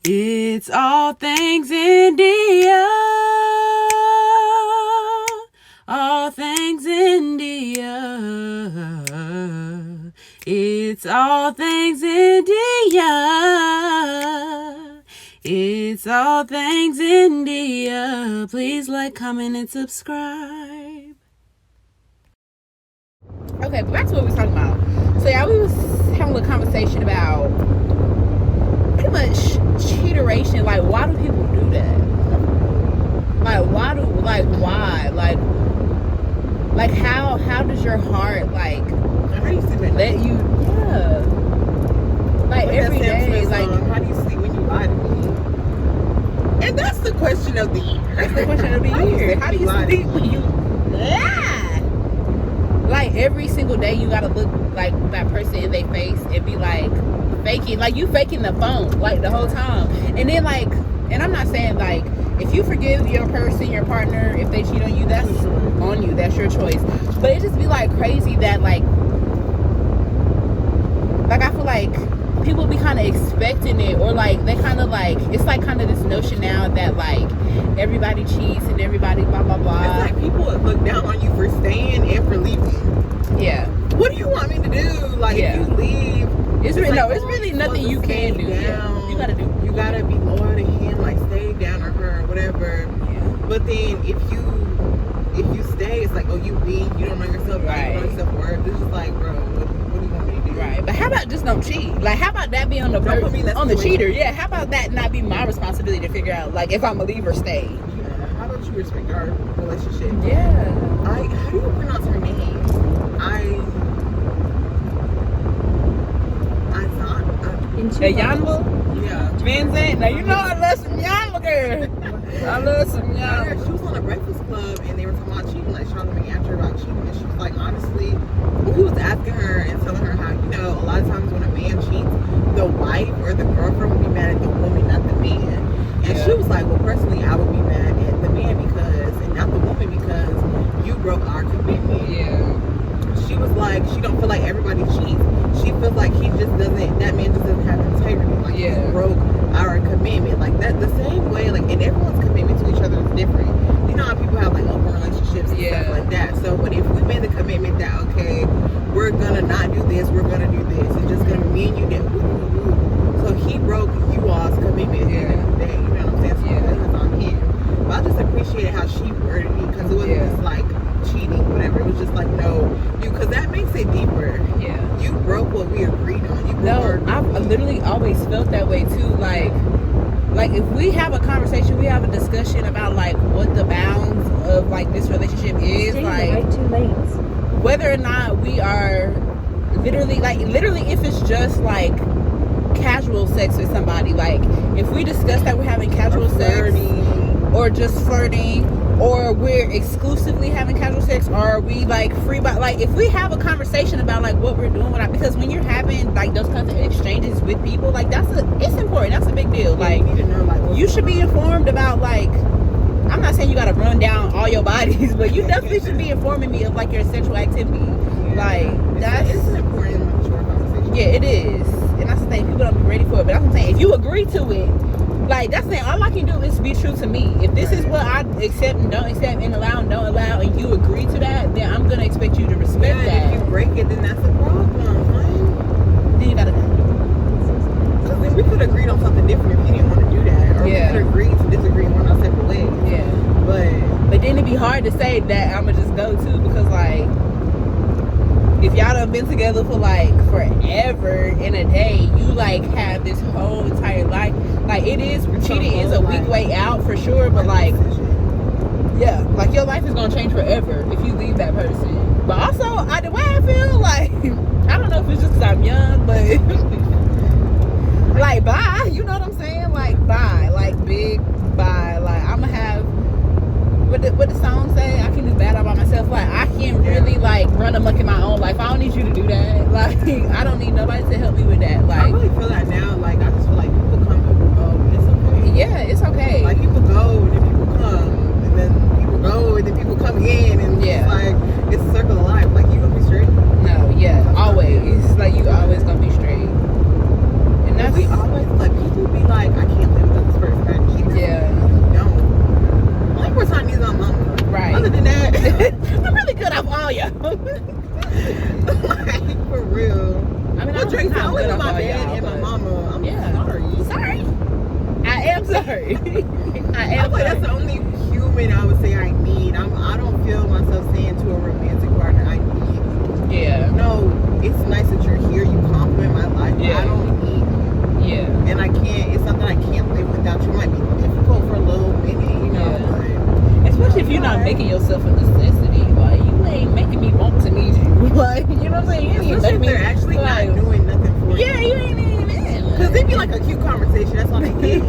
It's all things India. All things India. It's all things India. It's all things India. Please like, comment, and subscribe. Okay, but back to what we was talking about. So yeah, we was having a conversation about pretty much cheateration. Like, why do people do that? Like, why? Like, how does your heart, like, how do you sleep at let night? you, yeah. Like, What every that Sam day, Smith like, song, how do you sleep when you lie to me? And that's the question of the year. that's the question of the year. How do you sleep when you lie? Like, every single day you gotta look like that person in their face and be like faking, like you faking the phone like the whole time. And then, like, and I'm not saying, like, if you forgive your person, your partner, if they cheat on you, that's on you, that's your choice. But it just be like crazy that like I feel like people be kind of expecting it, or like they kind of like, it's like kind of this notion now that like everybody cheats and everybody blah blah blah. It's like people look down on you for staying and for leaving. Yeah. What do you want me to do? Like, Yeah. if you leave, It's like, really nothing you can do. Yeah. You gotta do. You gotta be loyal to him, like stay down or her, or whatever. Yeah. But then if you stay, it's like, oh, you weak, you don't know yourself, Right. you don't know yourself worth. It's just like, bro, what do you want me to do? Right. But how about just don't cheat? Like, how about that be on the Don't put me in that on the situation. cheater? Yeah. How about that not be my responsibility to figure out like if I'm a leave or stay? Yeah. How about you respect our relationship? Yeah. How do you pronounce her name? Yanma? Yeah. Vincent? Now you know I love some Yanma, girl. I love some Yanma. She was on the Breakfast Club and they were talking about cheating, like Charlamagne asked her about cheating, and she was like, honestly, he was asking her and telling her how, you know, a lot of times when a man cheats, the wife or the girlfriend would be mad at the woman, not the man. And she was like, well, personally, I would be mad at the man because, and not the woman, because you broke our commitment. Yeah. She was like, she don't feel like everybody cheats. She feels like he just doesn't, that man just doesn't have integrity. Like, he broke our commitment. Like, that the same way, like, and everyone's commitment to each other is different. You know how people have, like, open relationships and stuff like that. So, but if we made the commitment that, okay, we're gonna not do this, we're gonna do this, it's just gonna be me and you that, so he broke you all's commitment at the end of the day. You know what I'm saying? So that's on him. But I just appreciated how she worded it, because it wasn't just like cheating, whatever. It was just like, no, you, because that makes it deeper. Yeah. You broke what we agreed on. I've literally always felt that way too. Like if we have a conversation, we have a discussion about like what the bounds of like this relationship is, like right 2 lanes. Whether or not we are literally if it's just like casual sex with somebody, like if we discuss that we're having casual sex or just flirting, or we're exclusively having casual sex, or are we like free by, like if we have a conversation about like what we're doing, because when you're having like those kinds of exchanges with people, like it's important, that's a big deal. Like, you need to know, like, you should be informed about, like, I'm not saying you gotta run down all your bodies, but you definitely should be informing me of like your sexual activity. Like, it's an important mature conversation. Yeah, it is, and that's the thing, people don't be ready for it. But that's what I'm saying, if you agree to it, like, that's the thing, all I can do is be true to me. If this is what I accept and don't accept, and allow and don't allow, and you agree to that, then I'm gonna expect you to respect that. If you break it, then that's a problem, right? Then you gotta go. Because then we could have agreed on something different if you didn't want to do that, or we could agree to disagree and run our separate ways. Yeah. But then it'd be hard to say that I'ma just go too, because like, if y'all done been together for like forever in a day, you like have this whole entire life. Like, it is, cheating is a weak way out for sure, but like, yeah, like your life is gonna change forever if you leave that person. But also, the way I feel, like, I don't know if it's just because I'm young, but like, bye, you know what I'm saying? Like, bye, like, big bye. Like, I'm gonna have, what the song say? I can do bad all by myself. Like, I can really like run amok in my own life. I don't need you to do that. Like, I don't need nobody to help me with that. Like, I really feel that now. Like, I just feel like people come, people go, and it's okay. Yeah, it's okay. Like, people go and then people come, and then people go and then people come again, and it's like, it's a circle of life. Like, you gonna be straight? No, yeah, always. Like, you always gonna be straight. And cut off all y'all. Like, for real. I mean, Well, Tracy, I I'm only good with off my all dad y'all, and my but- mama. I'm sorry. I am sorry. I I am feel that's the sorry. only human I would say I need. I don't feel myself saying to a romantic partner I need. Yeah. No, it's nice that you're here. You compliment my life. But Yeah. I don't need you. Yeah. And I can't. It's something I can't live without you. It might be difficult for a little minute, you know. Yeah. But Especially if you're not making yourself a necessity. Like, you ain't making me want to need you. Like, you know what I'm saying? You ain't especially if making me, they're actually like, not doing nothing for you. yeah, you ain't even in. Because it'd be like a cute conversation. That's all they get.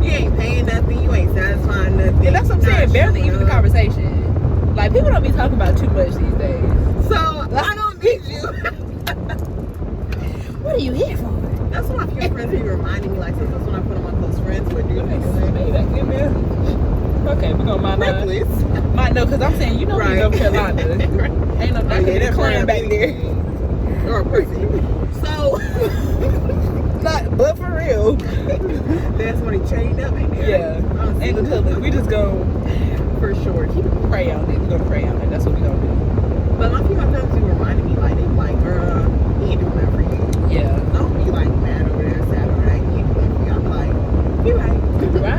You ain't paying nothing. You ain't satisfying nothing. Yeah, that's what I'm Not saying. Barely showing even the up. conversation. Like, people don't be talking about too much these days. So I don't need you. What are you here for? That's why a few friends be reminding me. Like sometimes when I put on my close friends, what do you think? Okay, we're gonna mind that. Reckless. No, because I'm saying, you know, Right. North Carolina. Ain't no that clan back there. Or a person. So But for real. that's when he chained up in there. Yeah. Ain't no color. We just go for sure. Keep it. pray on it. We're gonna pray on it. That's what we gonna do. But my few friends be reminding me like they be like, girl, he ain't doing that for you. Yeah. Don't be like mad over there, sad over that. He ain't doing that for you. I'm like, you're right.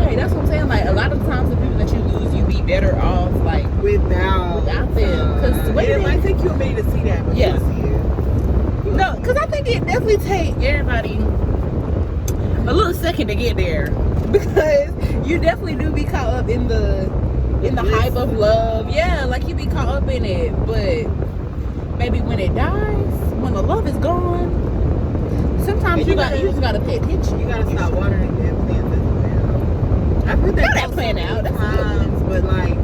Right. That's what I'm saying. Like, a lot of times the people that you lose, you be better off, like, Without them. Because it might take you a minute to see that, but Yeah. you'll see it. No, because I think it definitely take everybody a little second to get there, because you definitely do be caught up in the hype of love. Yeah, like you be caught up in it, but maybe when it dies, when the love is gone, sometimes And you you just gotta pay attention. You gotta stop watering dead plants as well. I've heard that That plan out. That's good. times, but like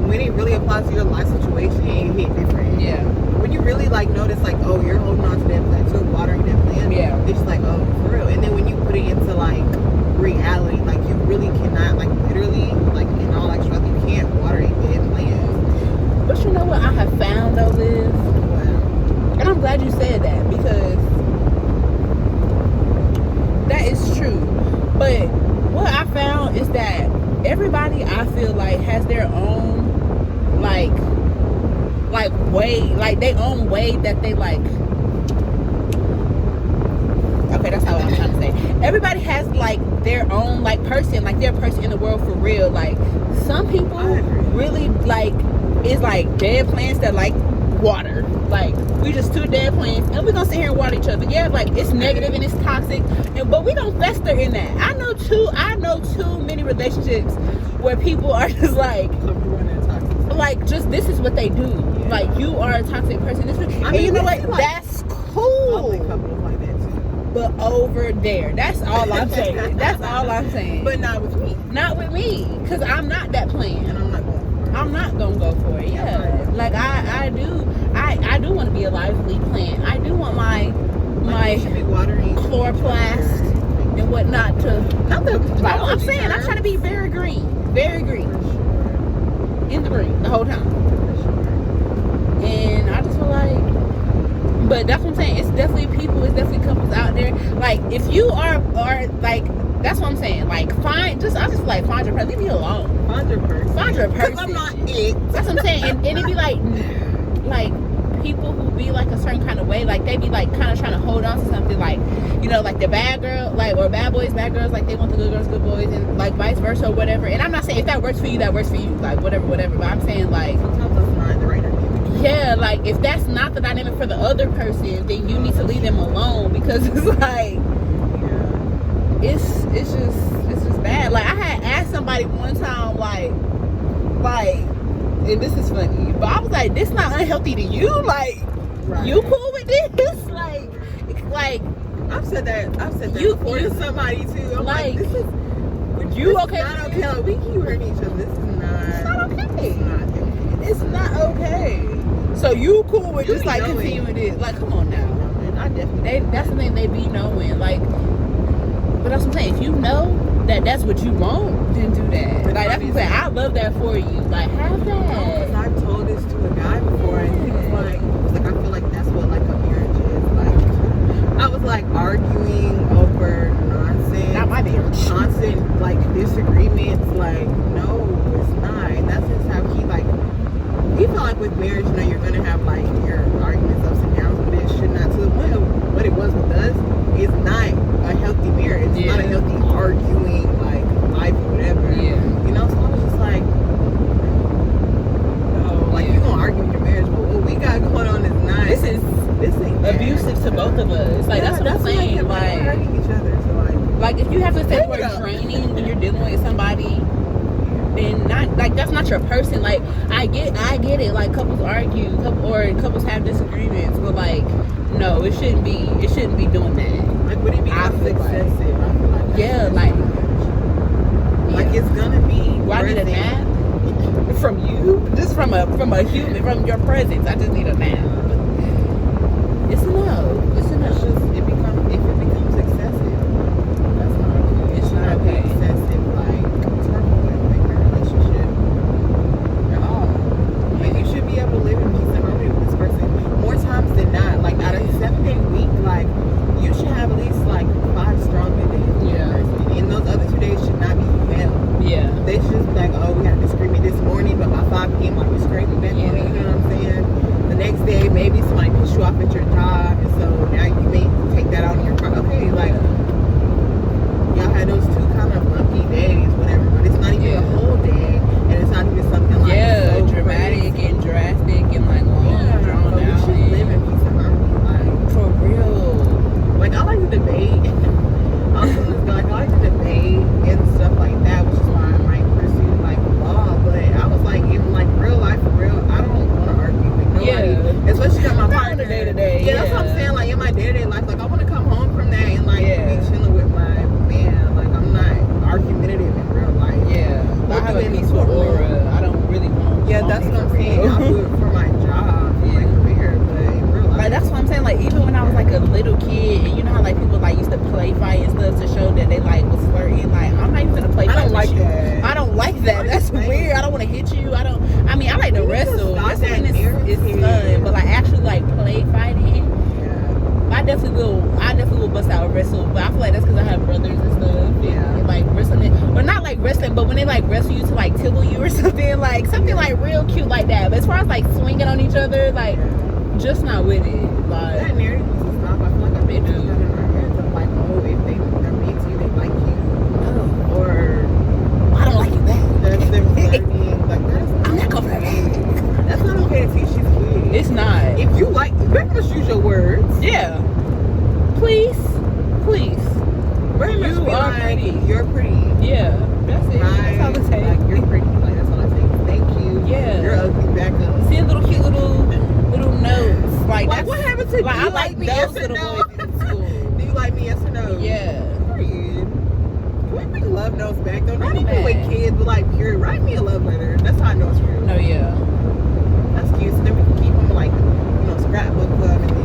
when it really applies to your life situation, it hit different. Yeah. When you really like notice like, oh, you're holding on to that plant, you're watering that plant. Yeah. It's like, oh, for real. And then when you put it into like reality, like you really cannot, like literally, like in all actuality, you can't water a dead plant. But you know what I have found though, Liz? Wow. And I'm glad you said that, because that is true. But what I found is that everybody, I feel like, has their own like way, like their own way that they like. Okay, that's how I'm trying to say. Everybody has like their own like person, like their person in the world for real. Like some people really like is like dead plants that like water. Like we just two dead plants and we're gonna sit here and water each other. Yeah, like it's negative and it's toxic, but we don't fester in that. I know too many relationships where people are just like just this is what they do. Yeah. Like you are a toxic person. This and you know what? That's cool. Like that too. But over there, that's all I'm saying. That's all I'm saying. But not with me. Not with me, because I'm not that plan. And I'm not going for it. I'm not gonna go for it. Yeah, like I do want to be a lively plant. I do want my chloroplast and whatnot to. Not the I'm saying I'm trying to be very green in the green the whole time. And I just feel like, but that's what I'm saying. It's definitely people. It's definitely couples out there. Like if you are like, that's what I'm saying. Like I just like find your person. Leave me alone. Find your person. Find your person. Because I'm not it. That's what I'm saying. And it'd be like people who be like a certain kind of way, like they be like kind of trying to hold on to something, like, you know, like the bad girl, like, or bad boys, bad girls, like they want the good girls, good boys, and like vice versa or whatever. And I'm not saying if that works for you, that works for you, like whatever, but I'm saying like Sometimes that's not the right dynamic. yeah, like if that's not the dynamic for the other person, then you need to leave them alone, because it's like it's just bad. Like I had asked somebody one time, like and this is funny, but I was like, this not unhealthy to you? Like, Right. you cool with this? Like I've said that You- before to somebody too. I'm like, this is you this okay is not with okay. this? Like, we keep hurting each other. This is not. It's not okay. It's not okay. It's not okay. So you cool with You just like know it. continuing it? Like, come on now. And I definitely. That's the thing they be knowing. Like, but that's what I'm saying. If you know that that's what you want, then do that. Like that's what I'm saying. I love that for you. Like have that. I've told this to a guy before, and he was like, I feel like that's what like a marriage is. Like, I was like arguing over nonsense. Not my marriage. Constant like disagreements. Like, no, it's not. And that's just how he like. we feel like with marriage, you know, you're gonna have like your arguments, ups and downs, but it should not. To the point of what it was with us, is not a healthy marriage. It's not a healthy arguing like life or whatever. Yeah. You know, so I was just like, no, like you gonna argue in your marriage, but what we got going on is not. This ain't abusive to both of us. Like that's what I'm saying. Like hurting each other. So like if you have to say the word draining when you're dealing with somebody, then not like that's not your person. Like I get it. Like couples argue, or couples have disagreements, but like no, it shouldn't be doing that. Like would it be excessive? I feel like yeah, like it's gonna be. Do I need a nap from you? Just from a human, from your presence. I just need a nap. It's enough. It's enough. It's just if it becomes excessive, that's not okay. It's not okay. Excessive like turmoil in your relationship at all. Like you should be able to live in peace and harmony with this person more times than not. Like out of a 7-day week, like you should have at least like 5 strong days with that person. And those other 2 days should not be hell. Yeah. They should just be like, oh, we had a disagreement this morning, but by 5 p.m. like we scraping back on it. You know what I'm saying? The next day, maybe somebody pissed you off at your job, and so now you may take that out on your car. Okay, like y'all had those 2 kind of lucky days, whatever, but it's not even a whole day, and it's not even something like so dramatic crazy. And drastic and like long drawn but out. We should live in peace and harmony, like for real. Like I like to debate. I like to debate and stuff like that, which is why I might pursue like law. But I was like, in like real life, for real, I don't want to argue with nobody, especially on my partner day to day. Yeah, that's what I'm saying. Like in my day to day life, like I want to come home from that and like be chilling with my man. Like I'm not argumentative in real life. Yeah, I have a peaceful aura. I don't really want. Yeah, that's what I'm saying. I do it for my job, my career, but in real life, like that's what I'm saying. Like even when I was like a little kid, and you know how like people like used to play fight and stuff to show that they like was flirting. Like I'm not even gonna play fight. I don't like with you. that. I don't like that. That's weird. I don't want to hit you. I mean, I like to wrestle. Wrestling is fun, but like actually like play fighting. I definitely will bust out a wrestle, but I feel like that's because I have brothers and stuff. Yeah. And like wrestling, or not like wrestling, but when they like wrestle you to like tickle you or something like real cute like that. But as far as like swinging on each other, like just not with it. Like that narrative needs to stop. I feel like I've been doing that in our heads of like, oh, if they're mean to you, they like you, or I don't like you back. That's them flirting. Like I'm not gonna flirt. That's not okay to teach these kids. It's not. If you like, you better just use your words. Yeah. Please. Very much You are like, pretty. You're pretty. Yeah. That's it. That's all it takes. Like you're pretty. Like that's all I take. Thank you. Yeah. You're ugly. Back up. Send little cute little notes. Like that's, what happened to like, you? I like me, those yes or little no? boys in school. Do you like me? Yes or no? Yeah. Period. You ain't bring love notes back though. Not even mad. with kids, but like period. Write me a love letter. That's how I know it's real. No, yeah. That's cute. So then we can keep them like, you know, scrapbook club and then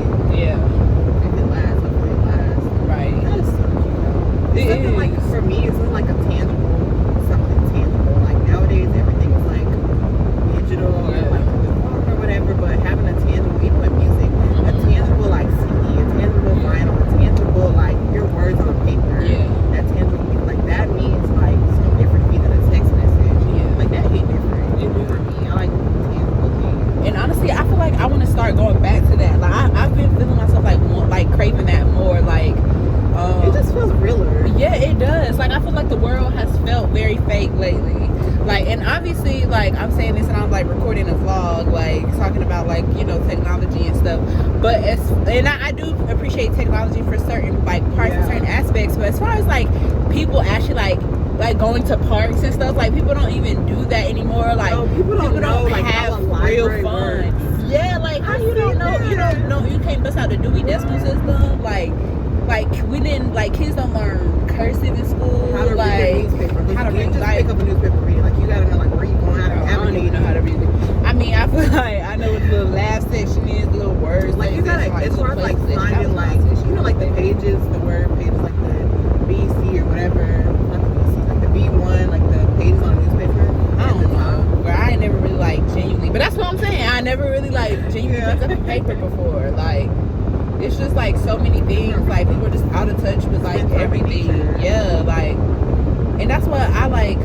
if it lasts, hopefully it lasts. Right. That's so cute. It's something like for me, it's like a something tangible. Like nowadays everything is like digital or like the phone or whatever, but having a tangible, even with music, a tangible like CD, a tangible vinyl, a tangible like your words on paper. Yeah. That tangible music, like that means like something different to me than a text message. Yeah. Like that hit different. For me, I like tangible things. And honestly, I feel like I want to start going back to that. Like I've been feeling myself like craving that more. Like it just feels realer. Yeah, it does. Like I feel like the world has felt very fake lately. Like, and obviously, like I'm saying this and I'm like recording a vlog, like talking about like, you know, technology and stuff. But I do appreciate technology for certain like parts and certain aspects. But as far as like people actually like going to parks and stuff, like people don't even do that anymore. Like people don't like have real fun. Works. Yeah, like how you don't know you can't bust out the Dewey Decimal System. Like we didn't, like kids don't learn cursive in school. How to read a newspaper. How to read, just pick up a newspaper read. Like you gotta know like where you going, how to navigate. I don't even know how to read it. I mean, I feel like I know what the little laugh section is, the little words. Like you gotta, as far as like finding like, you know, like the pages, the word pages, like the BC or whatever, not the BC, like the B1, like the pages on a newspaper. I don't know. Where I ain't never really like genuinely, but that's what I'm saying. I never really like genuinely picked up a paper before. Like it's just like so many things. Like people are just out of touch with like everything. Yeah, like, and that's what I like.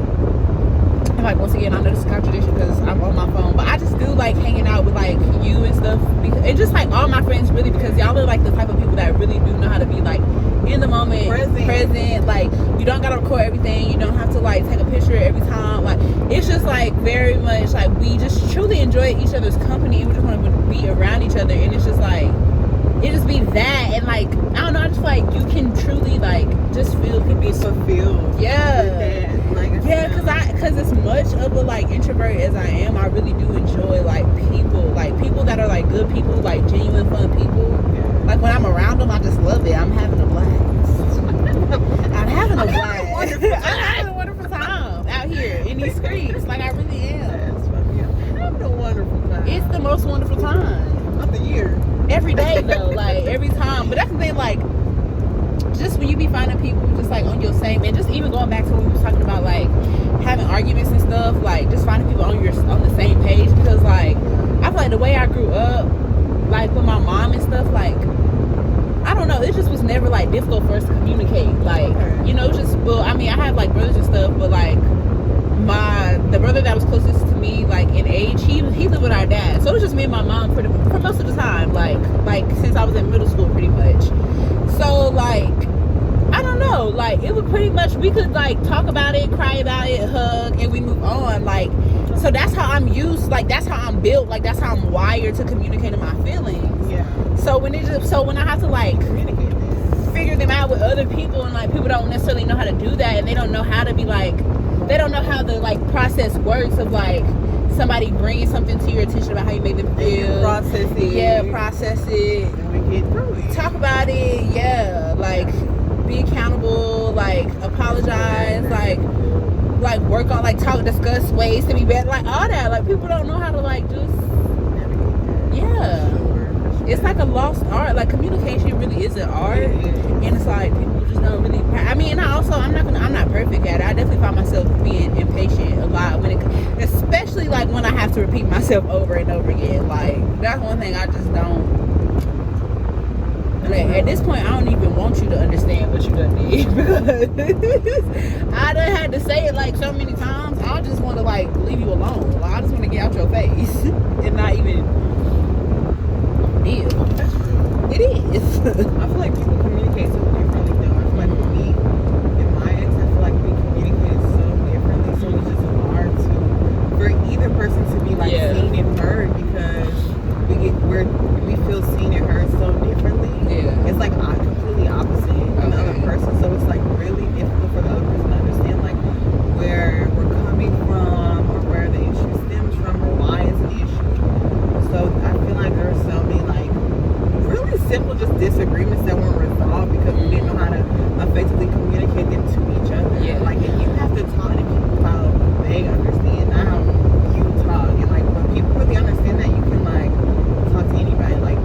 And like once again, I know this is a contradiction because I'm on my phone, but I just do like hanging out with like you and stuff, and just like all my friends really, because y'all are like the type of people that really do know how to be like in the moment, present. Like you don't gotta record everything, you don't have to like take a picture every time. Like it's just like very much like we just truly enjoy each other's company, and we just want to be around each other, and it's just like it just be that, and like I don't know, I just feel like you can truly like just feel be fulfilled. Yeah. Yeah, because as much of a like introvert as I am, I really do enjoy like people that are like good people, like genuine fun people. Yeah. Like when I'm around them, I just love it. I'm having a blast. I'm having a wonderful time out here in these streets. Like I really am. I'm having a wonderful time. It's the most wonderful time of the year. Every day though, like every time. But that's the thing, like just when you be finding people just like on your same, and just even going back to when we was talking about like having arguments and stuff, like just finding people on the same page, because like I feel like the way I grew up, like with my mom and stuff, like I don't know, it just was never like difficult for us to communicate. Like you know, just well, I mean, I have like brothers and stuff, but like the brother that was closest to me like in age, he lived with our dad, so it was just me and my mom for most of the time, like since I was in middle school pretty much. So like I don't know, like it would pretty much, we could like talk about it, cry about it, hug, and we move on. Like so that's how I'm used, like that's how I'm built, like that's how I'm wired to communicating my feelings. Yeah. So when I have to like figure them out with other people, and like people don't necessarily know how to do that, and they don't know how to be like, they don't know how the like process works of like somebody bringing something to your attention about how you made them feel. Process it. Yeah, process it. And we get through it. Talk about it. Yeah, like be accountable. Like apologize. Like work on, like discuss ways to be better. Like all that. Like people don't know how to like just. Yeah. It's like a lost art. Like communication really is an art, and it's like people just don't really. I mean, and I'm not perfect at it. I definitely find myself being impatient a lot when especially like when I have to repeat myself over and over again. Like that's one thing I just don't. Like, at this point, I don't even want you to understand what you done did, because I done had to say it like so many times. I just want to like leave you alone. Like, I just want to get out your face and not even. Deal. That's true. It is. I feel like people communicate so differently though. I feel like with me and my ex, I feel like we communicate so differently, so it's just hard for either person to be like seen and heard, because we feel seen and heard so differently. Yeah. It's like completely opposite from the other person, so it's like really difficult for the other person to understand like where we're coming from, or where the issue stems from, or why it's an issue. So I feel like there are so many like really simple just disagreements that weren't resolved because we didn't know how to effectively communicate them to each other. Yeah. Like if you have to talk to people how they understand, not how you talk. And like when people really understand that, you can like talk to anybody. Like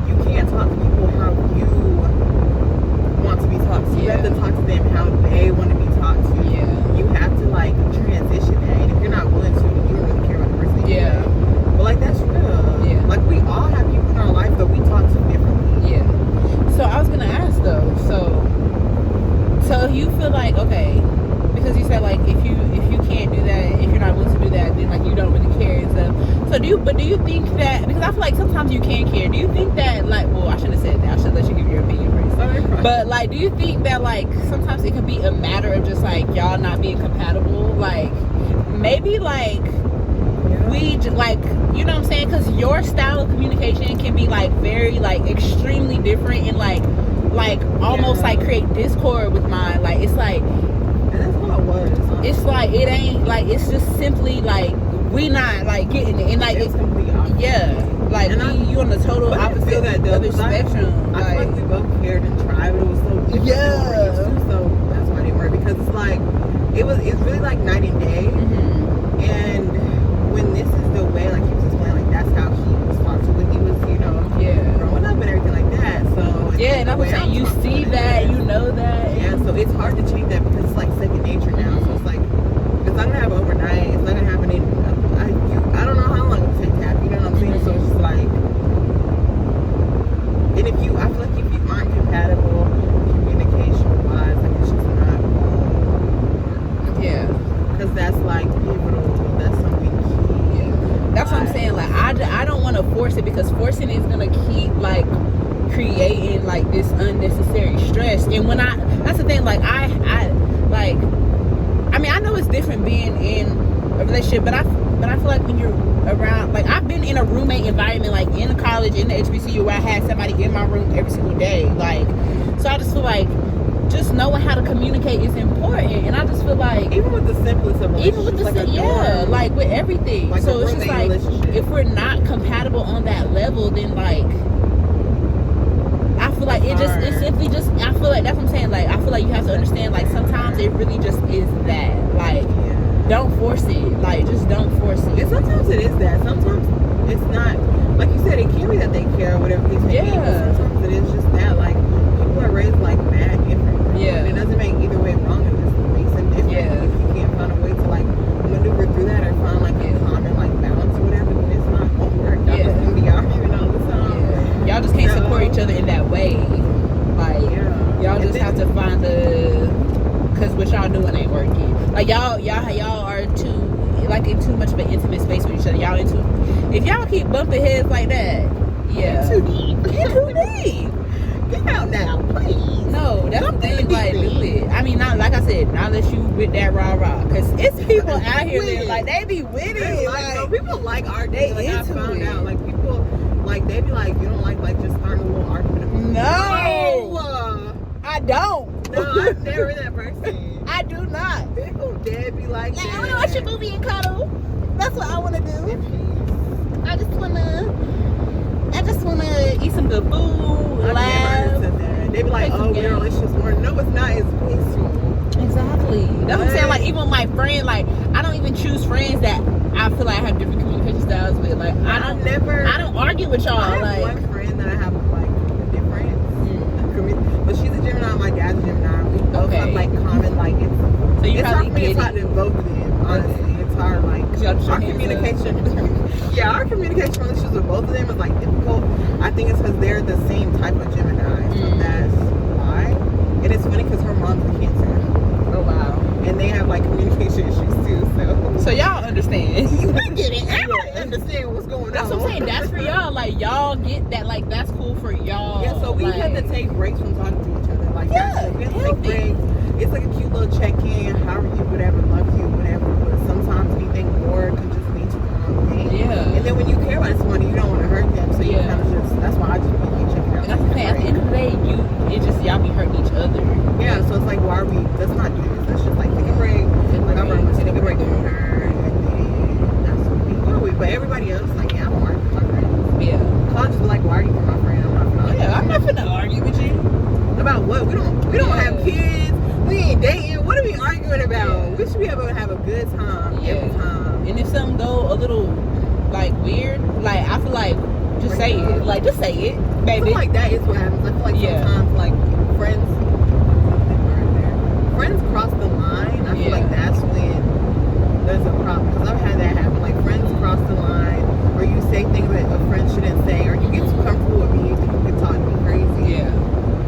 you can't talk to people how you want to be talked to. You have to talk to them how they want to be talked to. Yeah. You have to like transition that, and if you're not willing to, you don't really care about the person. Yeah. But like that's real. Yeah. Like we all have people in our life that we talk to differently. Yeah. So I was gonna ask though. So you feel like, okay, because you said like if you can't do that, if you're not willing to do that, then like you don't really care and stuff. So do you think that, because I feel like sometimes you can care. Do you think that like, well, I shouldn't have said that. I should let you give your opinion first. But like, do you think that like sometimes it could be a matter of just like y'all not being compatible? Like maybe like. We like, you know what I'm saying, because your style of communication can be like very like extremely different, and like almost like create discord with mine. Like it's like, and that's what it was. It's like it ain't like, it's just simply like we not like getting it, and like it's completely opposite. Yeah, like and you on the total opposite other spectrum. I feel like we both cared and tried, but it was so different. Yeah. So that's why it didn't work, because it's like it's really like night and day. Mm-hmm. And when this is the way, like he was explaining, like that's how he was taught to when he was, you know, growing up and everything like that. So yeah, and I'm saying you see that, you know that. Yeah, so it's hard to change that because it's like second nature now. So it's like it's not gonna happen overnight. It's not gonna happen in. I don't know how long it'll take to happen. You know what I'm saying? So it's just like, and I feel like if you aren't compatible communication wise, like it's just not. Yeah. Because that's like. unnecessary stress. And when that's the thing, like I mean, I know it's different being in a relationship, but I feel like when you're around, like I've been in a roommate environment, like in college, in the HBCU, where I had somebody in my room every single day. Like, so I just feel like just knowing how to communicate is important. And I just feel like even with the simplest of relationships, like with everything. Like so it's just like if we're not compatible on that level, then like I feel like it's simply just, I feel like that's what I'm saying. Like I feel like you have to understand, like sometimes it really just is that. Like don't force it. Like just don't force it. And sometimes it is that. Sometimes it's not. Like you said, it can be that they care or whatever case may be. But sometimes it is just that. Like people are raised like mad different. Yeah. And it doesn't make either way wrong. It just makes it different. Yeah. If you can't find a way to like maneuver through that or find like a common like balance or whatever, then it's not gonna work. Y'all just gonna be arguing all the time. Yeah. Y'all just can't support each other in that way. Like y'all just have to find because what y'all doing ain't working. Like y'all are in too much of an intimate space with each other. If y'all keep bumping heads like that, Get too deep. Get too deep. Get out now, please. No, that's the thing. Like, do it. I mean, not like I said, not unless you with that rah-rah. Because it's people out here that, like, they be with it. Like, people like arguing. Like, I found out. Like, people, like, they be like, you don't like just starting a little argument. No. I don't. No, I'm never that person. I do not. People dead be like, yeah, I want to watch a movie and cuddle. That's what I want to do. I just want to eat some good food, laugh. They be like, oh, girl, it's just more. No, it's not. It's peaceful. Exactly. That's what I'm saying. Like, even my friend, like, I don't even choose friends that I feel like I have different communication styles with. Like, I don't argue with y'all. I have like one friend that I have like a difference, but she's a Gemini. My dad's a Gemini. We both have like common like it's. So you it's probably hard for me to talk to both of them. Honestly, it's hard. Like our communication. Yeah, our communication relationships with both of them is like difficult. I think it's because they're the same type of Gemini, so that's why. And it's funny because her mom's a Cancer. Oh wow. And they have like communication issues too. So y'all understand. I get it. Everybody understand what's going on. That's what I'm saying. That's for y'all. Like y'all get that. Like that's cool for y'all. Yeah. So we have to take breaks from talking to each other. Like we have to take breaks. It's like a cute little check-in. How are you? Whatever. Love you. Whatever. But sometimes anything more can just lead to the wrong thing. Yeah. And then when you care about somebody, you don't want to hurt them. So you kind of just. That's why I just be like checking out. That's okay. At the end of the day, y'all be hurting each other. Yeah. So it's like, why are we? Let's not do this. Let's just like take a break. Like I'm gonna take a break from her, and then that's what we do. But everybody else, like, yeah, I don't argue with my friends. Yeah. So I'll just be like, why are you with my friend? I'm not finna argue with you. About what? We don't have kids. We ain't dating. What are we arguing about? We should be able to have a good time every time. And if something go a little like weird, like I feel like just say it. Like just say it, baby. I feel like that is what happens. I feel like sometimes like friends cross the line. I feel like that's when there's a problem. Because I've had that happen. Like friends cross the line, or you say things that a friend shouldn't say, or you get too comfortable with me, you think you can talk to me crazy. Yeah.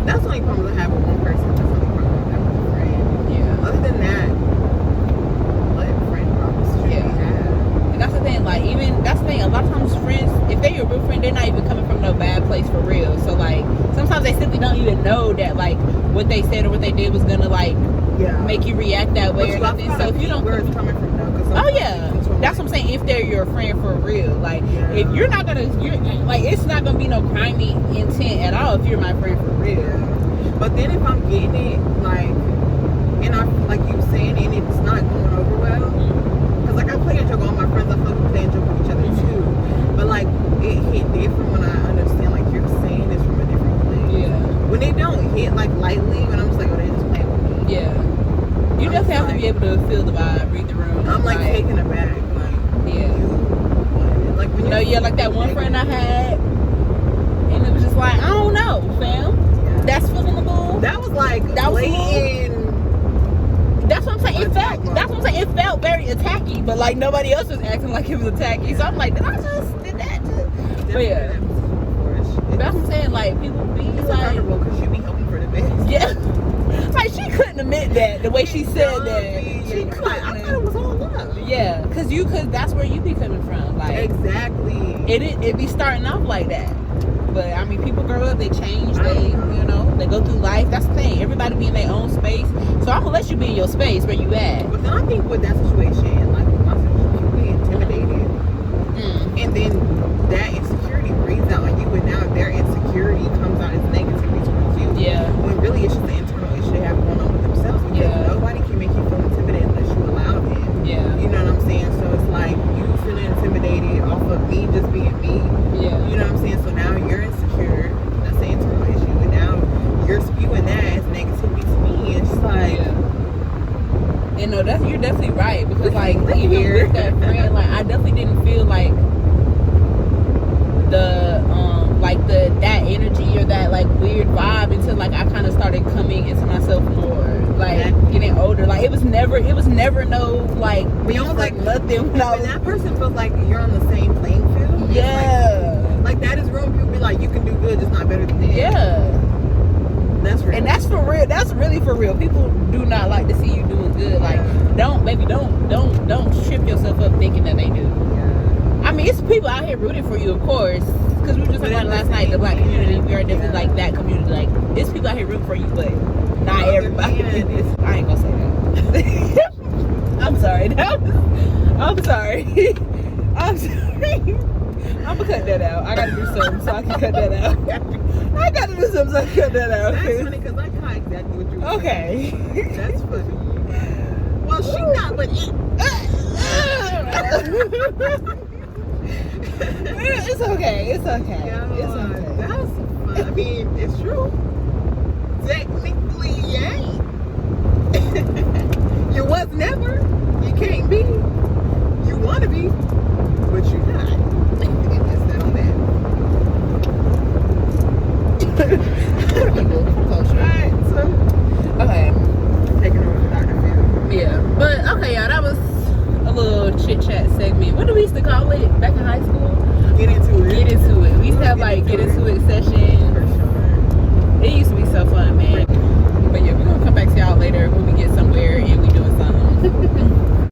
That's the only problem I have with one person. That's the only problem I have with a friend. Yeah. Other than that, let friend problems should be had. And that's the thing. Like that's the thing. A lot of times friends, if they're your real friend, they're not even coming from no bad place for real. So like sometimes they simply don't even know that like what they said or what they did was gonna like make you react that way or nothing. So if you don't where it's coming from though. That's what I'm saying. If they're your friend for real, like if you're not gonna, like it's not gonna be no crimey intent at all if you're my friend for real. But then if I'm getting it like, and I like you saying, and it's not going over well, because like I play a joke, all my friends I play a joke with each other too. But like it hit different when I understand like you're saying this from a different place. Yeah. When they don't hit like lightly, when I'm just like, oh, they just playing with me. Yeah. You definitely have to be able to feel the vibe, read the room. I'm like taken aback. Like when like that one friend I had, and it was just like, I don't know, fam. Yeah. That's feeling the boo. That was like that's what I'm saying. That's what I'm saying. It felt very attacky, but like nobody else was acting like it was attacky. So I'm like, did that just? But yeah. That's what I'm saying. Like people be like, because you be hoping for the best. Yeah. Like she couldn't admit that the way she said that. She couldn't. Like, I thought it was all love. Yeah, cause that's where you be coming from. Like exactly. It be starting off like that. But I mean, people grow up, they change, they go through life. That's the thing. Everybody be in their own space. So I'm gonna let you be in your space where you at. But then I think with that situation, like with my situation, you be intimidated, and then that insecurity breathes out on you, and now their insecurity comes out as negativity towards you. Yeah. When really it's just an internal issue they have going on with themselves. Because nobody can make you feel intimidated unless you allow it. Yeah. You know what I'm saying? So it's like you feeling intimidated off of me just being me. Yeah. You know what I'm saying? So now you're insecure. That's an internal issue, and now you're spewing that as negativity to me. It's just like. You know, you're definitely right, because like even weird. with that friend, like I definitely didn't feel like that energy or that like weird vibe until like I kind of started coming into myself more, like getting older. Like it was never no like We almost like nothing. When that person feels like you're on the same playing field. Yeah. Like that is real. People be like, you can do good, just not better than them. Yeah. That's real. And that's for real. That's really for real. People do not like to see you doing good. Like, don't trip yourself up thinking that they do. Yeah. I mean, it's people out here rooting for you, of course. Because we were just talking about last night, the black community. We are definitely like that community. Like, it's people out here rooting for you, but not everybody. I ain't gonna say that. I'm sorry. I'm sorry. I'm sorry. I'm gonna cut that out. I gotta do something so I can cut that out. I gotta do something so I can cut that out. That's funny because I caught exactly what you were Okay. saying. That's funny. Well, she not, but it's okay. It's okay. Yo, It's okay. That's fun. I mean, it's true. Technically, you ain't. You was never. You can't be. You want to be, but you're not. It's that on that. What are we doing? Close, right? Right, so Okay. taking over the Dr. Phil. Yeah. But okay, y'all. That was a little chit chat segment. What do we used to call it back in high school? Get into it. Get into it. We used to have like